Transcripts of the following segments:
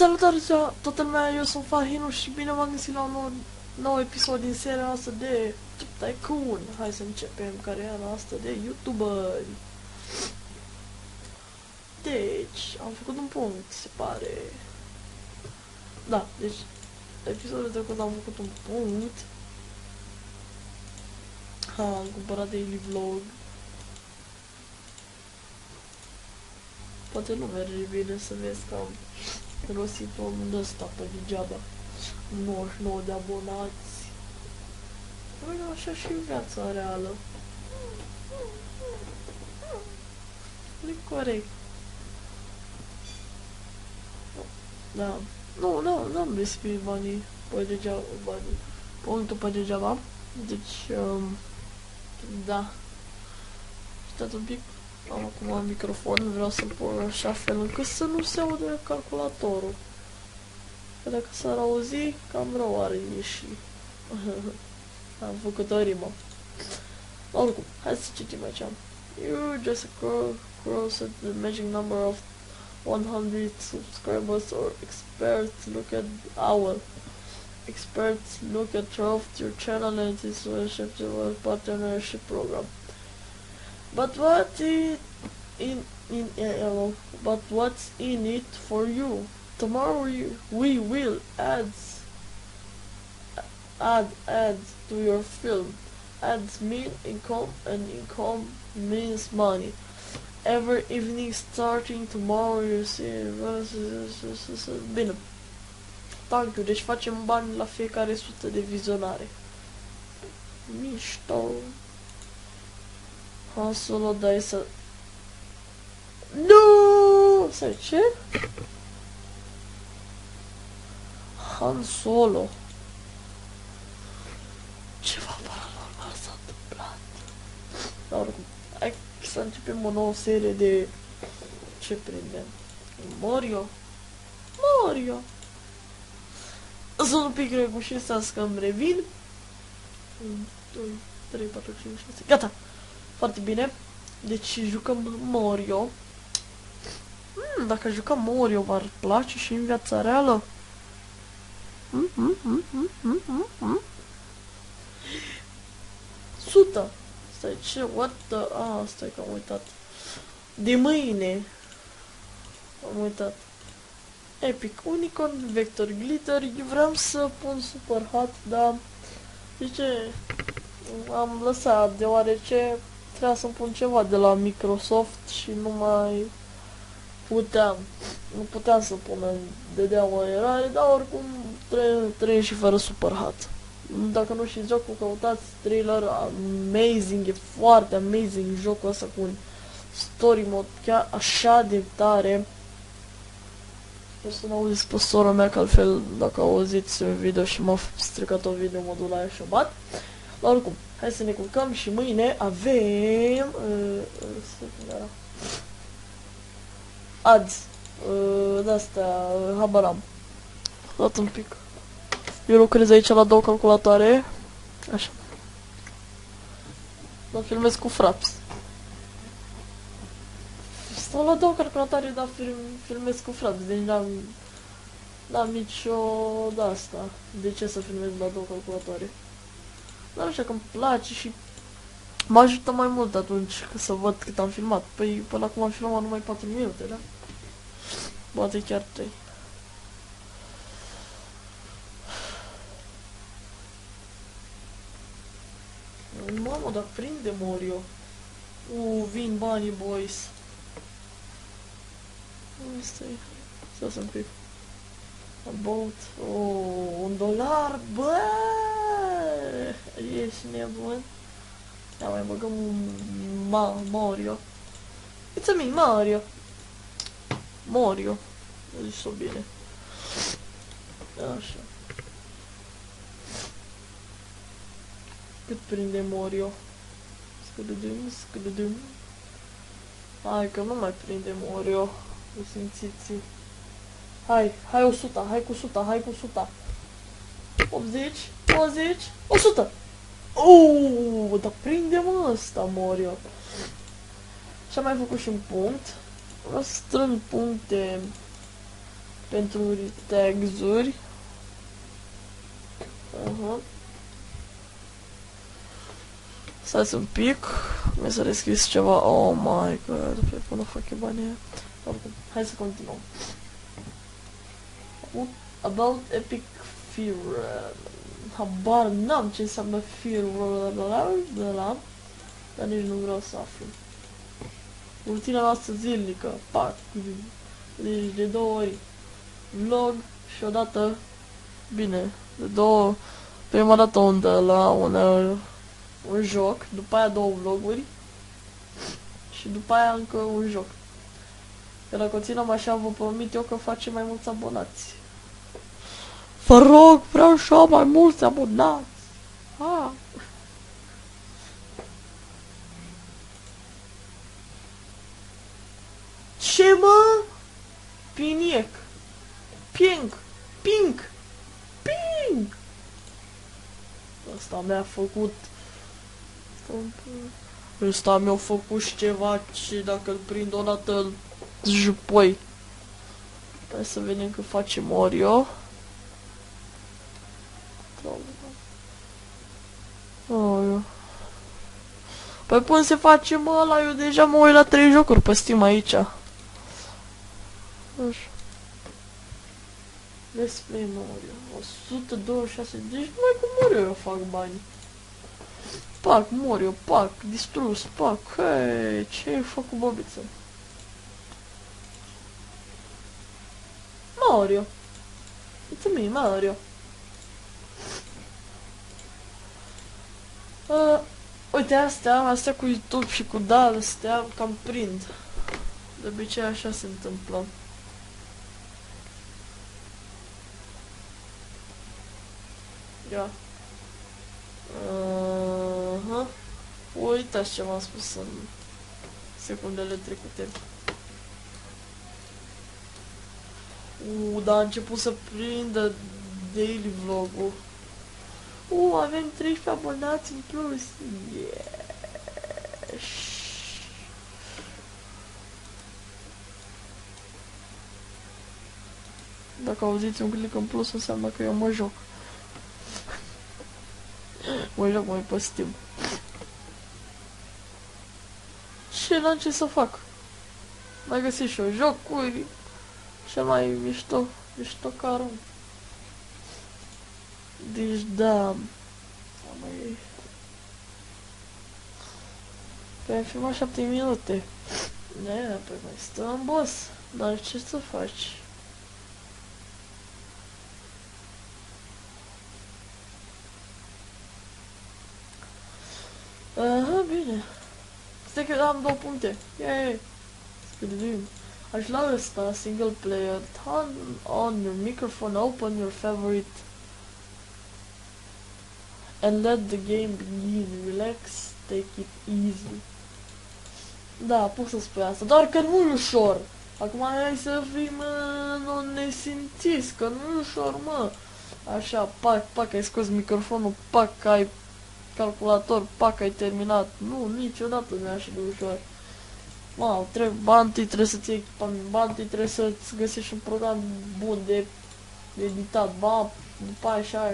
Salutare toată lumea, eu sunt Fahinu și bine m-am găsit la un nou episod din seria noastră de Tycoon. Hai să începem cariera noastră de YouTuberi. Deci, am făcut un punct, se pare. Da, deci, episodul trecut am făcut un punct. Am cumpărat Daily Vlog. Poate nu merge bine să vezi că am rosit omul ăsta pe degeaba. 99 de abonați. Băi, așa și viața reală. Nu-i corect. Da. Nu, n-am despre banii pe degeaba, punctul pe degeaba. Deci, da. Stați un pic. Am acum microfon, vreau să-l pun așa fel încât să nu se aude calculatorul. Că dacă s-ar auzi, cam rău ar ieși. Am făcut o rimă. Oricum, hai să citim aici. You just crossed the magic number of 100 subscribers or experts look at our experts look at your channel and its partnership program. But what's in it for you? Tomorrow we will add ads to your film. Ads mean income, and income means money. Every evening starting tomorrow you see. Bine. Thank you. Deci facem bani la fiecare 100 de vizionare. Mișto. Han Solo, dai să... Nu! Stai, ce? Han Solo. Ceva paranormal s-a întâmplat. Dar oricum, hai să începem o nouă serie de... Ce prindem? Mario? Mario! Sunt un pic regușit să îmi revin. 1, 2, 3, 4, 5, 6... Gata! Foarte bine. Deci jucăm Mario. Dacă jucăm Mario, v-ar place și în viața reală? 100. Stai, ce? What the... stai că am uitat. De mâine. Am uitat. Epic Unicorn, Vector Glitter. Eu vreau să pun Super Hot, dar... De ce? Am lăsat, deoarece... Trebuia să-mi pun ceva de la Microsoft și nu mai puteam. Nu puteam să pun, dădea o erare, dar oricum trăim și fără Super Hot. Dacă nu știți jocul, căutați trailer amazing, e foarte amazing jocul ăsta cu un story mode chiar așa de tare. Sper să nu auziți pe sora mea, că altfel dacă auziți un video și m-a stricat o video modul aia și o bat. Dar oricum, hai să ne culcăm și mâine avem... ads. De-astea, habar am. Dat un pic. Eu lucrez aici la 2 calculatoare. Așa. Dar filmez cu fraps. Stau la 2 calculatoare, dar filmez cu fraps. Deci n-am nicio de-asta. De ce să filmez la 2 calculatoare? Dar așa că îmi place și mă ajută mai mult atunci să văd cât am filmat. Păi până acum am filmat numai 4 minute, da? Poate chiar 3. Mamă, dar prinde Mario. Vin banii, boys. Stai să-mi pic. About, $1, bă! Ești nebun? Ia mai băgăm un Mario. It's me, Mario. Mario. Zici-o bine. Așa. Cât prinde Mario? Scădădâm. Hai că nu mai prinde Mario. O simțiți. Hai 100, hai cu 100. 80, 90, 100. Dar prinde-mă ăsta, Mario. Și am mai făcut și un punct. Vreau să strâng puncte pentru tags-uri. Stai un pic, mi s-a deschis ceva, oh my god, pe până fac eu banii aia. Oricum, hai să continuăm. About Epic Fear, habar n-am ce înseamnă Fear, dar nici nu vreau să aflu. Rutina noastră zilnică, pac, deci de 2 ori vlog și odată, bine, de 2, prima dată un joc, după aia 2 vloguri și după aia încă un joc. Că dacă o ținem așa, vă promit eu că facem mai mulți abonați. Vă rog, vreau și eu mai mulți abonați. Ah. Ce mă? Piniec. Pink. Pink. Pink. Asta mi-a făcut... Ăsta mi-a făcut și ceva ce dacă îl prind o dată îl jupoi. Hai să vedem că facem Oreo. Oreo. Păi până se face mă ăla, eu deja mă uit la 3 jocuri pe Steam aici. Așa. Let's play Mario. 126. Deci numai cu Mario eu fac bani. Pac, Mario, pac, distrus, pac. Hei, ce-ai făcut, bobiță? Mario. It's me, Mario. Uite, astea cu YouTube și cu astea cam prind. De obicei așa se întâmplă. Ia. Uitați ce v-am spus în secundele trecute. Dar a început să prindă daily vlog-ul. Avem 13 abonați în plus. Yes. Dacă auziți un click în plus, înseamnă că eu mă joc. Mă joc mai pe Steam. Ce n-am ce să fac? Mai găsit și eu jocuri. Cel mai mișto carul. Deci da. Păi am filmat 7 minute. Păi mai stăm, boss. Dar ce să faci? Aha, bine. Stai că am 2 puncte. Yay! Scădem. Aș la ăsta, single player. Turn on your microphone, open your favorite and let the game begin. Relax, take it easy. Da, poți să spui asta, doar că nu e ușor. Acum hai să fim nu nesimțiți, că nu e ușor, mă. Așa, pac, ai scos microfonul, pac, ai calculator, pac, ai terminat. Nu, niciodată nu e așa de ușor. Wow, trebuie să-ți iei echipament, Banti trebuie să-ți găsești un program bun de editat, după aia așa.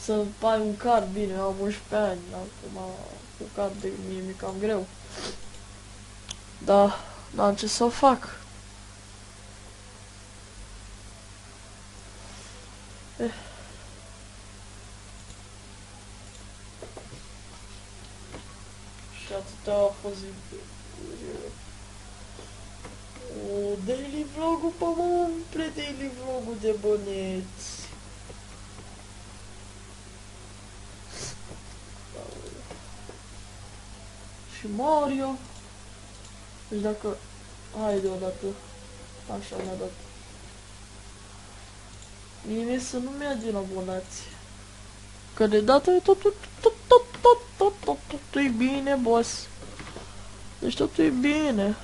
Să ai un card bine, eu am 11 ani, acum cu card de mie mi cam greu. Da, n-am ce să fac. Și atâta a fost daily vlog-ul pe umple, daily vlog-ul de băneți. Și Mario. Deci dacă... Haide odată. Așa mi-a dat. Mie să nu mi-a din abonați. Că de data e totul e bine, boss. Deci totul e bine.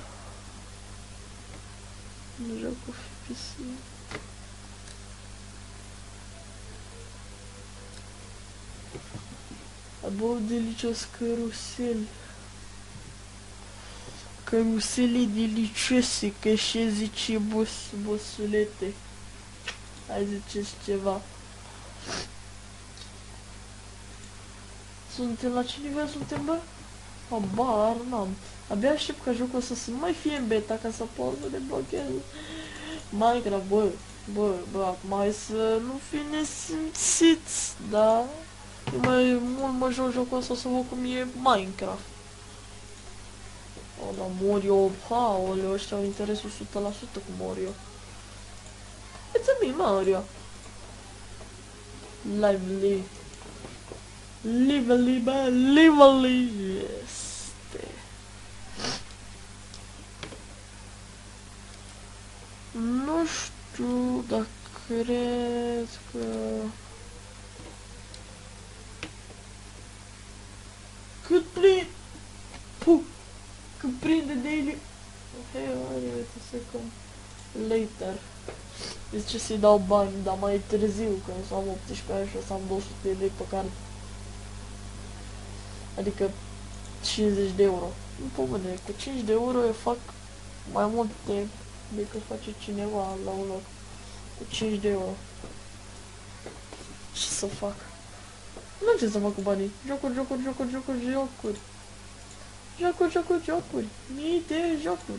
Nu joc cu FPC. Above delicious carusel. Carusele delicioase, că și zice bosulete. Hai ziceți ceva. Suntem la ce nivel suntem, bă? Habar n-am. Abia aștept ca jocul ăsta să nu mai fie în beta ca să pot să deblochez Minecraft, bă, acum hai să nu fi nesimțiți, da? Eu mai mult mă joc jocul ăsta să văd cum e Minecraft. O, dar Morio, haoleu, ăștia au interesul 100% cu Morio. It's a me, Mario. Lively. Lively, este. Nu știu, dar cred că... Cât prinde daily... Hey, wait a second. Later. Zice să-i dau bani, dar mai târziu, când o să am 18 ani și o să am 200 de lei pe card. Adică 50 de euro. Nu pomene, cu 5 de euro eu fac mai multe decât face cineva la un loc. Cu 5 de euro. Ce să fac? Nu am ce să fac cu banii. Jocuri. Mii de jocuri,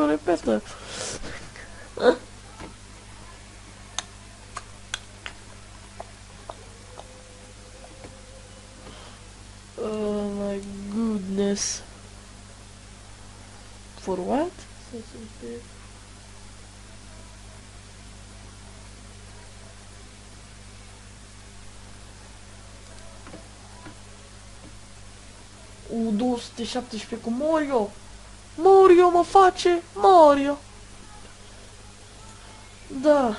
repetă. Oh my goodness. For what? U 217 cu Mario. Mario mă face Mario. Da.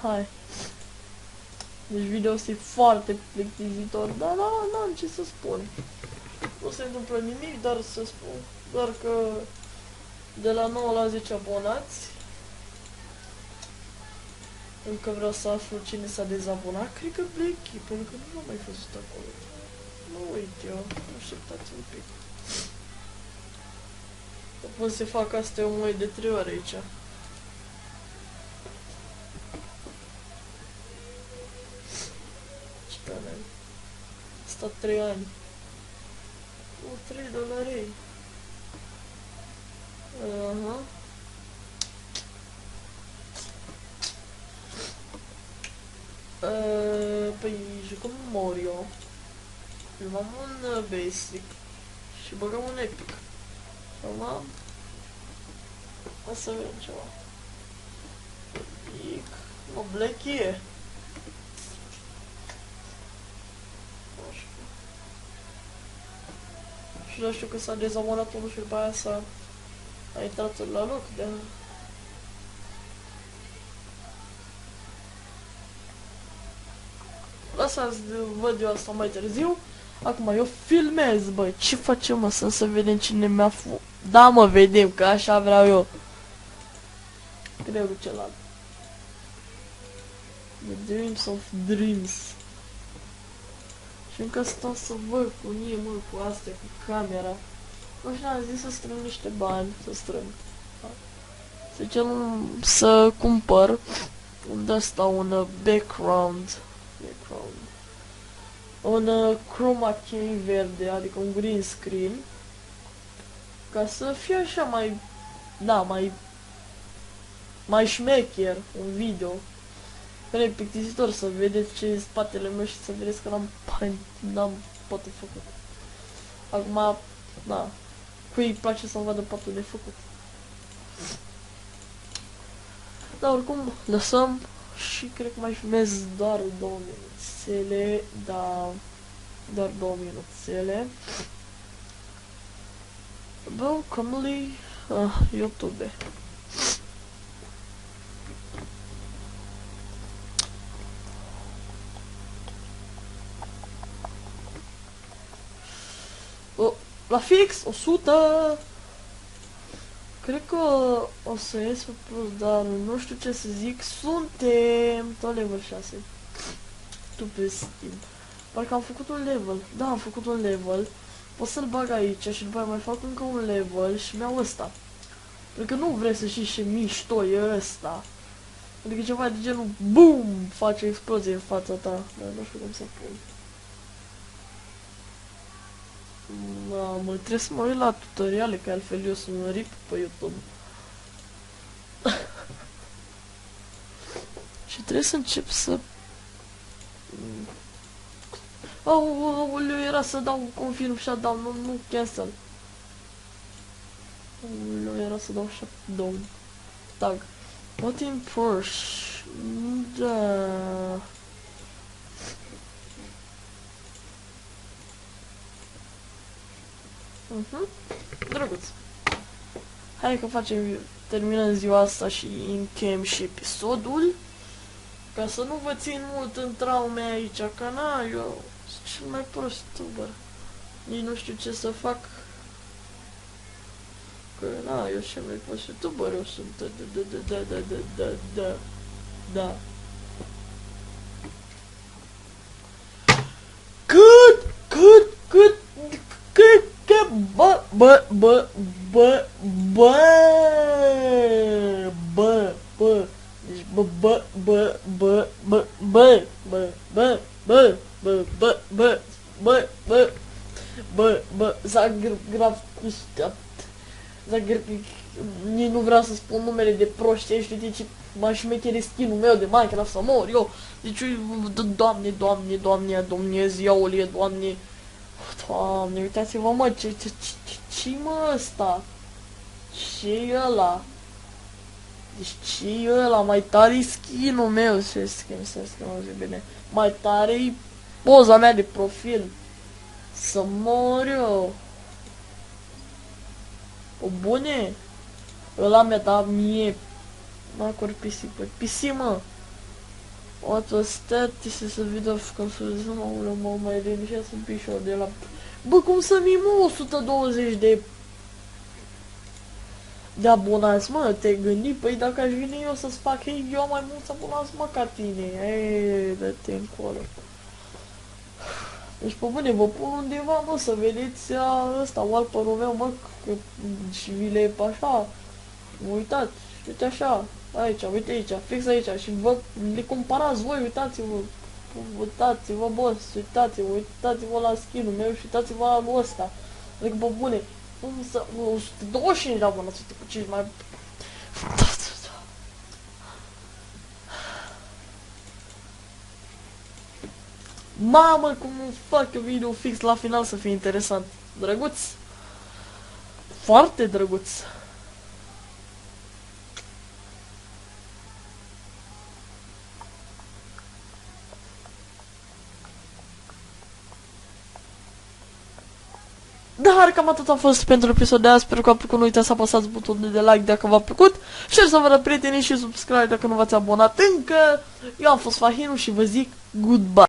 Hai. Deci video este foarte plictisitor, dar n-am ce să spun. Nu se întâmplă nimic, dar să spun. Doar că de la 9 la 10 abonați. Încă vreau să aflu cine s-a dezabonat. Cred că Blacky, pentru că nu l-am mai văzut acolo. Nu uit eu, așteptați un pic. Pot să fac astea omului de 3 ore aici. Ce tare. Asta 3 ani. O, $3. Aha. Păi jucăm Mario. Filmăm un basic și băgăm un epic. Acum o să vedem ceva. Epic. Mă, Blacky e. Și nu știu că s-a dezabonat unul și după aia a intrat la loc de... Lăsați de văd eu asta mai târziu. Acum eu filmez, băi, ce facem, mă, să vedem cine mi-a Da, mă, vedem, că așa vreau eu. Creierul celălalt. The Dreams of Dreams. Și încă stau să văd cu mie, mă, cu astea, cu camera. Nu știu, am zis să strâng niște bani, să strâng. Să zicem să cumpăr unde ăsta un background. Un chroma key verde, adică un green screen, ca să fie așa mai, da, mai șmecher un video. Că e plictisitor să vedeți ce e spatele meu și să vedeți că n-am patul făcut. Acum, da, cui îi place să vadă patul de făcut. Dar oricum, lăsăm și cred că mai filmez doar 2 minuțele, da, doar 2 minuțele. Welcome YouTube. Oh, la fix 100. Cred că o să ies pe plus, dar nu știu ce să zic. Suntem tot level 6. Tu pe Steam. Parcă am făcut un level. Da, am făcut un level. o să-l bag aici și după aia mai fac încă un level și mi-au ăsta. Pentru că nu vrei să știi ce mișto e ăsta. Adică ceva de genul BOOM! Face explozie în fața ta. Dar nu știu cum să pun. Mamă, trebuie să mă uit la tutoriale, că altfel eu sunt un rip pe YouTube. Și trebuie să încep să... Aoleu, era să dau confirm shutdown, nu cancel. Aoleu, era să dau shutdown. Tag. What in Porsche? Da. Drăguț. Hai că terminăm ziua asta și încheiem și episodul. Ca să nu vă țin mult în traume aici, că na, eu sunt cel mai prost youtuber. Nici nu știu ce să fac. Că na, eu cel mai prost youtuber, eu sunt da. Cât, nici nu vreau să spun numele de proști, știi ce m-a șmechere skin-ul meu de Minecraft să mor eu. Deci, doamne, Dumnezeu, iaolie, Doamne, uitați-vă, mă, ce-i mă ăsta? Ce-i ăla? Deci ce-i ăla? Mai tare-i skin-ul meu, ce skin, să zi bine. Mai tare-i poza mea de profil. Să mor eu. O bune? Ăla mi-a dat mie. Macor PC, mă. What was that? This is a video of consolidation. Mă mai linișează un pișor de la... Bă, cum să mim 120 de abonați, mă, te gândi? Păi dacă aș veni eu să-ți fac, eu am mai mulți abonați, mă, ca tine. Eee, dă-te încolo. Deci, pe bune, vă pun undeva, mă, să vedeți ăsta, wallpaper-ul meu, mă, că și vi le așa. Uitați, uite așa, aici, uite aici, fix aici și vă le comparați voi, uitați-vă, boss, uitați-vă la skin-ul meu și uitați-vă la lui ăsta. Adică, bă, bune, 125 de abonați, uite cu ce mai... Mamă, cum fac eu video fix la final să fie interesant. Drăguț. Foarte drăguț. Dar cam atât a fost pentru episodul de azi. Sper că v-a plăcut. Nu uitați să apăsați butonul de like dacă v-a plăcut. Share să vă arăt prietenii și subscribe dacă nu v-ați abonat încă. Eu am fost Fahinu și vă zic goodbye.